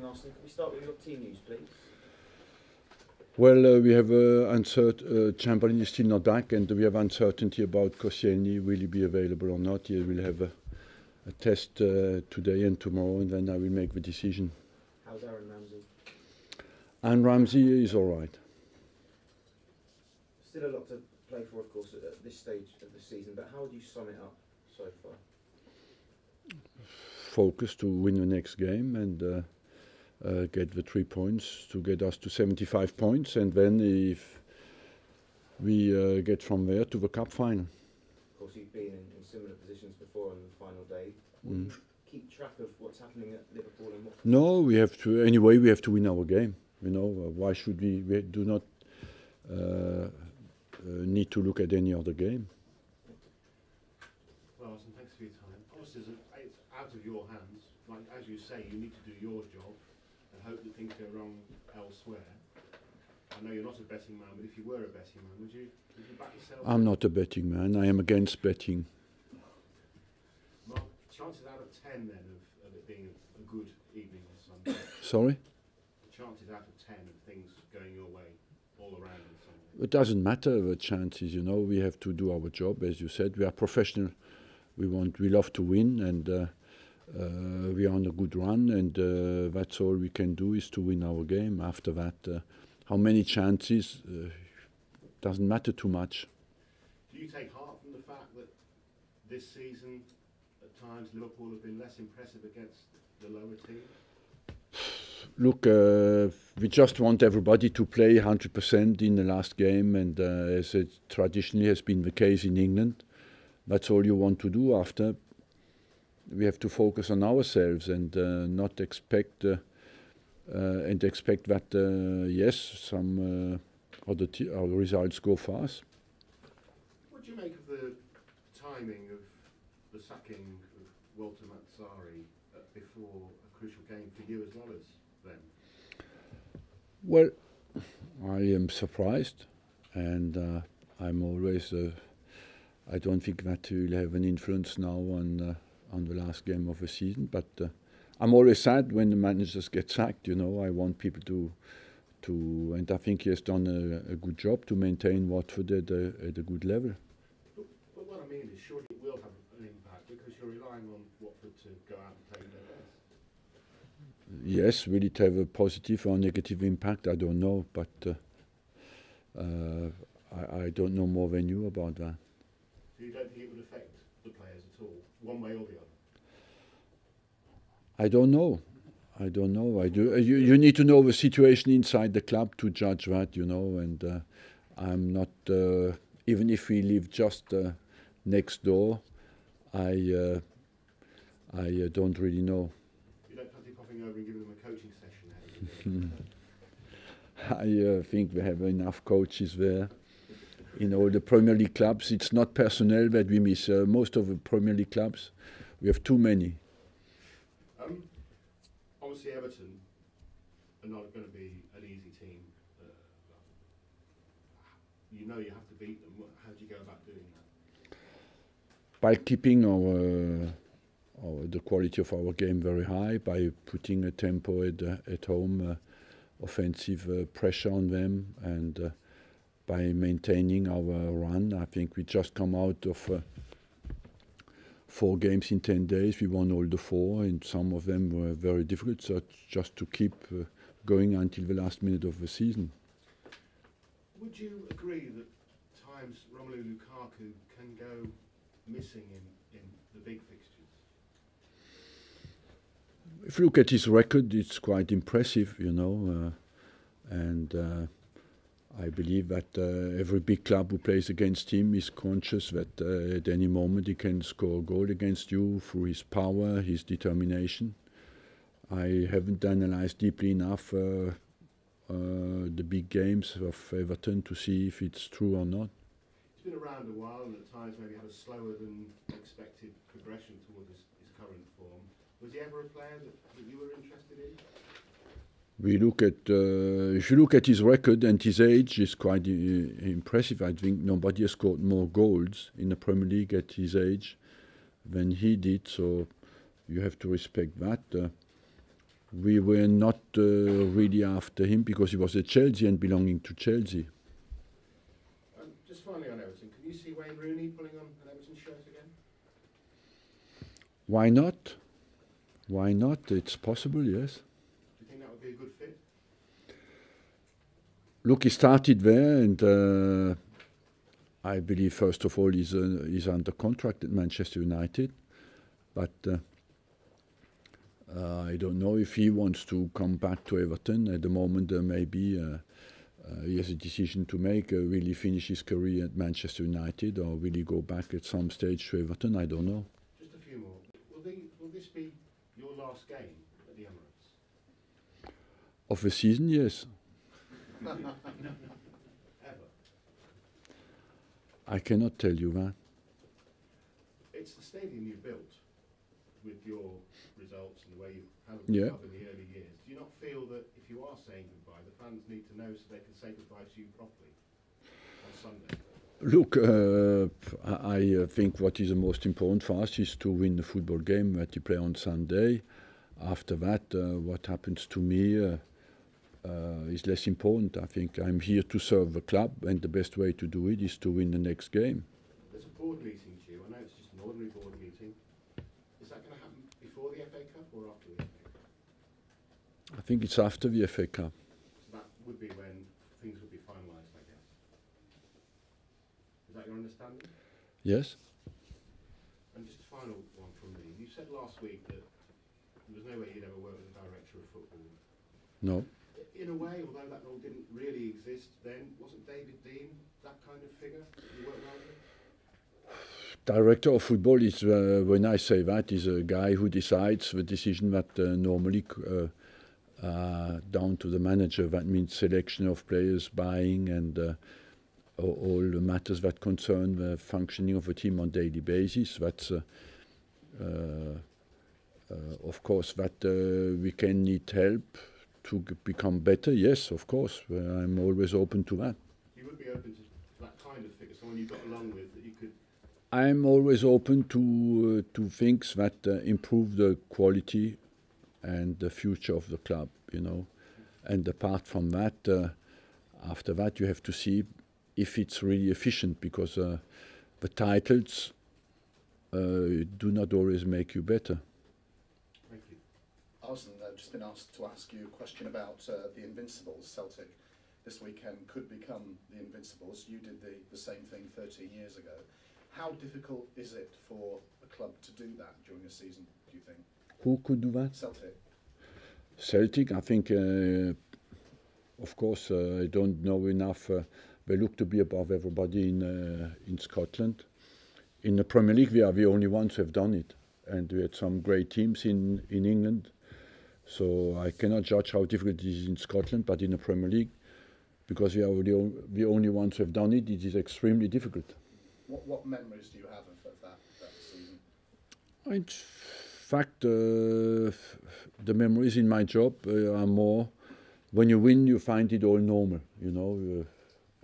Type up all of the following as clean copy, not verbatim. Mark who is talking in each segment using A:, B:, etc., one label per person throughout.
A: Arsene. Can we start with your team news, please?
B: Well, we have Chamberlain is still not back, and we have uncertainty about Koscielny. Will he be available or not? He will have a test today and tomorrow, and then I will make the decision.
A: How's Aaron Ramsey?
B: And Ramsey is all right.
A: Still a lot to play for, of course, at this stage of the season, but how would you sum it up so far?
B: Focus to win the next game and get the 3 points to get us to 75 points, and then if we get from there to the cup final.
A: Of course, you've been in similar positions before on the final day. Will you keep track of what's happening at Liverpool and what?
B: No, we have to. Anyway, we have to win our game. You know, why should we? We do not need to look at any other game.
C: Well, Arsene, thanks for your time. Obviously, it's out of your hands. Like as you say, you need to do your job and hope that things go wrong elsewhere. I know you're not a betting man, but if you were a betting man, would you back yourself?
B: I'm not a betting man. I am against betting.
C: Mark, chances out of 10 then of it being a good evening on Sunday?
B: Sorry?
C: The chances out of 10 of things going your way all around on Sunday?
B: It doesn't matter the chances, you know. We have to do our job, as you said. We are professional. We love to win, and we are on a good run, and that's all we can do is to win our game. After that, how many chances doesn't matter too much.
C: Do you take heart from the fact that this season, at times, Liverpool have been less impressive against the lower team?
B: Look, we just want everybody to play 100% in the last game, and as it traditionally has been the case in England, that's all you want to do after. We have to focus on ourselves and not expect that yes, some other results go fast.
C: What do you make of the timing of the sacking of Walter Mazzari before a crucial game for you as well as them?
B: Well, I am surprised, and I'm always. I don't think that will have an influence now on the last game of the season, but I'm always sad when the managers get sacked. You know, I want people to and I think he has done a good job to maintain Watford at a good level.
C: But what I mean is, surely it will have an impact because you're relying on Watford to go out and play their best.
B: Yes, will it have a positive or negative impact? I don't know, but I don't know more than you about that.
C: So you don't think it would affect the players at all, one way or the other?
B: I don't know. I don't know. I do. You need to know the situation inside the club to judge that, you know. And I'm not. Even if we live just next door, I don't really know.
C: You don't fancy popping over and giving them a coaching session?
B: I think we have enough coaches there. In all the Premier League clubs, it's not personnel that we miss. Most of the Premier League clubs, we have too many.
C: Obviously, Everton are not going to be an easy team. You know you have to beat them. How do you go about doing that?
B: By keeping the quality of our game very high, by putting a tempo at home, offensive pressure on them, and by maintaining our run. I think we just come out of 4 games in 10 days. We won all the 4, and some of them were very difficult. So just to keep going until the last minute of the season.
C: Would you agree that times Romelu Lukaku can go missing in the big fixtures?
B: If you look at his record, it's quite impressive, you know, and I believe that every big club who plays against him is conscious that at any moment he can score a goal against you through his power, his determination. I haven't analysed deeply enough the big games of Everton to see if it's true or not.
C: He's been around a while and at times maybe had a slower than expected progression towards his current form. Was he ever a player that you were interested in?
B: We look at if you look at his record and his age, is quite impressive. I think nobody has scored more goals in the Premier League at his age than he did. So you have to respect that. We were not really after him because he was at Chelsea and belonging to Chelsea.
C: Just finally on Everton, can you see Wayne Rooney pulling on an Everton shirt again?
B: Why not? Why not? It's possible, yes.
C: Do you think that would be a good fit?
B: Look, he started there, and I believe first of all he's under contract at Manchester United, but I don't know if he wants to come back to Everton at the moment. Maybe he has a decision to make. Will he finish his career at Manchester United, or will he go back at some stage to Everton? I don't know.
C: Just a few more. Will this be your last game at the Emirates?
B: Of a season, yes.
C: Ever?
B: I cannot tell you that.
C: It's the stadium you built with your results and the way you handled
B: Yeah.
C: the club in the early years. Do you not feel that if you are saying goodbye, the fans need to know so they can say goodbye to you properly on Sunday?
B: Look, I think what is the most important for us is to win the football game that you play on Sunday. After that, what happens to me is less important. I think I'm here to serve the club, and the best way to do it is to win the next game.
C: There's a board meeting due. I know it's just an ordinary board meeting. Is that going to happen before the FA Cup or after the FA Cup?
B: I think it's after the FA Cup.
C: So that would be when things would be finalised, I guess. Is that your understanding?
B: Yes?
C: And just a final one from me. You said last week that there was no way you'd ever work with a director of football.
B: No.
C: In a way, although that role didn't really exist then, wasn't David Dean that kind of figure that you worked well with?
B: Director of football is, when I say that, is a guy who decides the decision that normally down to the manager. That means selection of players, buying, and all the matters that concern the functioning of a team on a daily basis. That's of course that we can need help to become better. Yes, of course. I'm always open to that.
C: You would be open to that kind of figure, someone you got along with that you could.
B: I'm always open to things that improve the quality and the future of the club, you know. And apart from that, after that, you have to see if it's really efficient, because the titles do not always make you better.
C: Thank you.
D: Arsene, I've just been asked to ask you a question about the Invincibles. Celtic this weekend could become the Invincibles. You did the same thing 13 years ago. How difficult is it for a club to do that during a season, do you think?
B: Who could do that?
D: Celtic.
B: Celtic, I think, of course, I don't know enough. They look to be above everybody in Scotland. In the Premier League, we are the only ones who have done it. And we had some great teams in England. So I cannot judge how difficult it is in Scotland, but in the Premier League, because we are the only ones who have done it, it is extremely difficult.
D: What memories do you have of that season?
B: In fact, the memories in my job are more, when you win, you find it all normal, you know.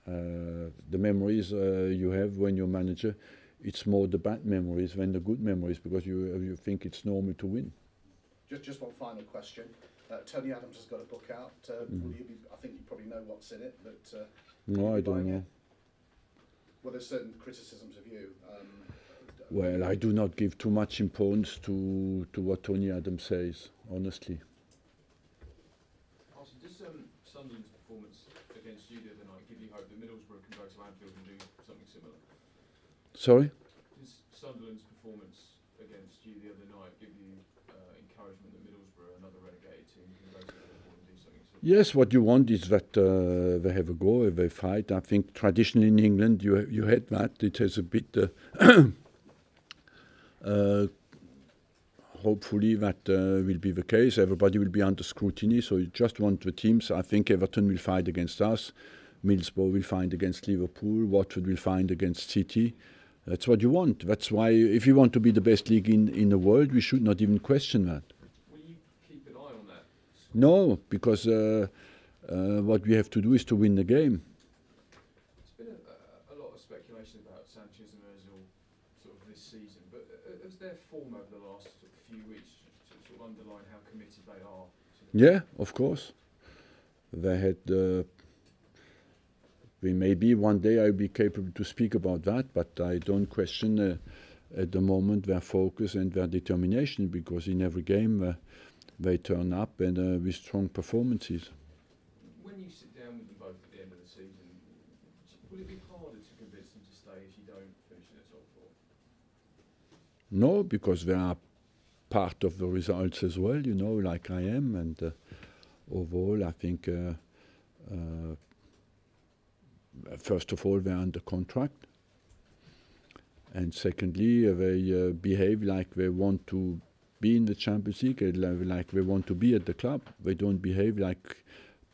B: The memories you have when you're manager, it's more the bad memories than the good memories, because you think it's normal to win.
D: Just one final question. Tony Adams has got a book out. Will you be, I think you probably know what's in it, but
B: No, I don't know.
D: Well, there's certain criticisms of you.
B: Well, I do not give too much importance to what Tony Adams says, honestly.
E: Arsene, does Sunderland's performance against you the other night give you hope that Middlesbrough can go to Anfield and do something similar?
B: Sorry?
E: Does Sunderland's performance against you the other night give you encouragement that Middlesbrough, another relegated team, can go to Liverpool and do something similar?
B: Yes, what you want is that they have a go, they fight. I think traditionally in England you had that. It has a bit... hopefully that will be the case. Everybody will be under scrutiny, so you just want the teams. I think Everton will fight against us, Middlesbrough will fight against Liverpool, Watford will fight against City. That's what you want. That's why if you want to be the best league in the world, we should not even question that.
E: Will you keep an eye on that?
B: No, because what we have to do is to win the game.
E: There's been a lot of speculation about Sanchez and Ozil sort of this season, but has their form over the last few weeks to sort of underline how committed they are to
B: Yeah, of course. They had. Maybe one day I'll be capable to speak about that, but I don't question at the moment their focus and their determination, because in every game they turn up and with strong performances.
E: When you sit down with them both at the end of the season, will it be harder to convince them to stay if you don't finish in the top four?
B: No, because they are part of the results as well, you know, like I am, and overall I think first of all, they're under contract, and secondly, they behave like they want to be in the Champions League, like they want to be at the club. They don't behave like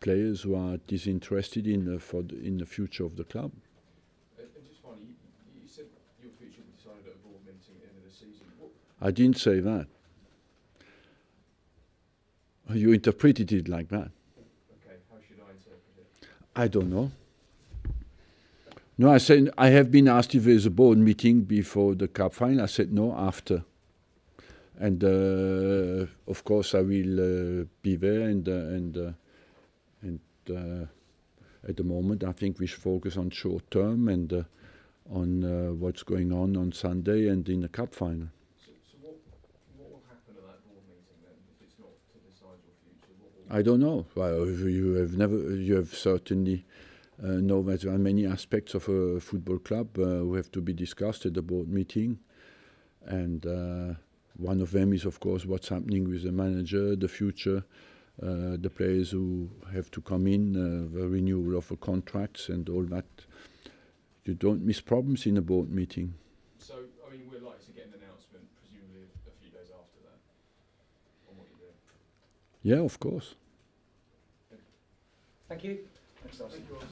B: players who are disinterested in the future of the club.
E: And just finally, you said your future will be decided at a board meeting at the end of the season.
B: I didn't say that. You interpreted it like that.
E: Okay, how should I interpret it?
B: I don't know. No, I said I have been asked if there's a board meeting before the cup final. I said no, after. And of course I will be there. And at the moment I think we should focus on short term and on what's going on Sunday and in the cup final.
E: So what will happen at that board meeting then, if it's not to decide your future?
B: I don't know. Well, you have certainly. Know that there are many aspects of a football club who have to be discussed at the board meeting, and one of them is of course what's happening with the manager, the future, the players who have to come in, the renewal of the contracts and all that. You don't miss problems in a board meeting.
E: So, I mean, we're likely to get an announcement presumably a few days after that on what you're doing.
B: Yeah, of course.
A: Thank you.
D: Thanks, Arsene.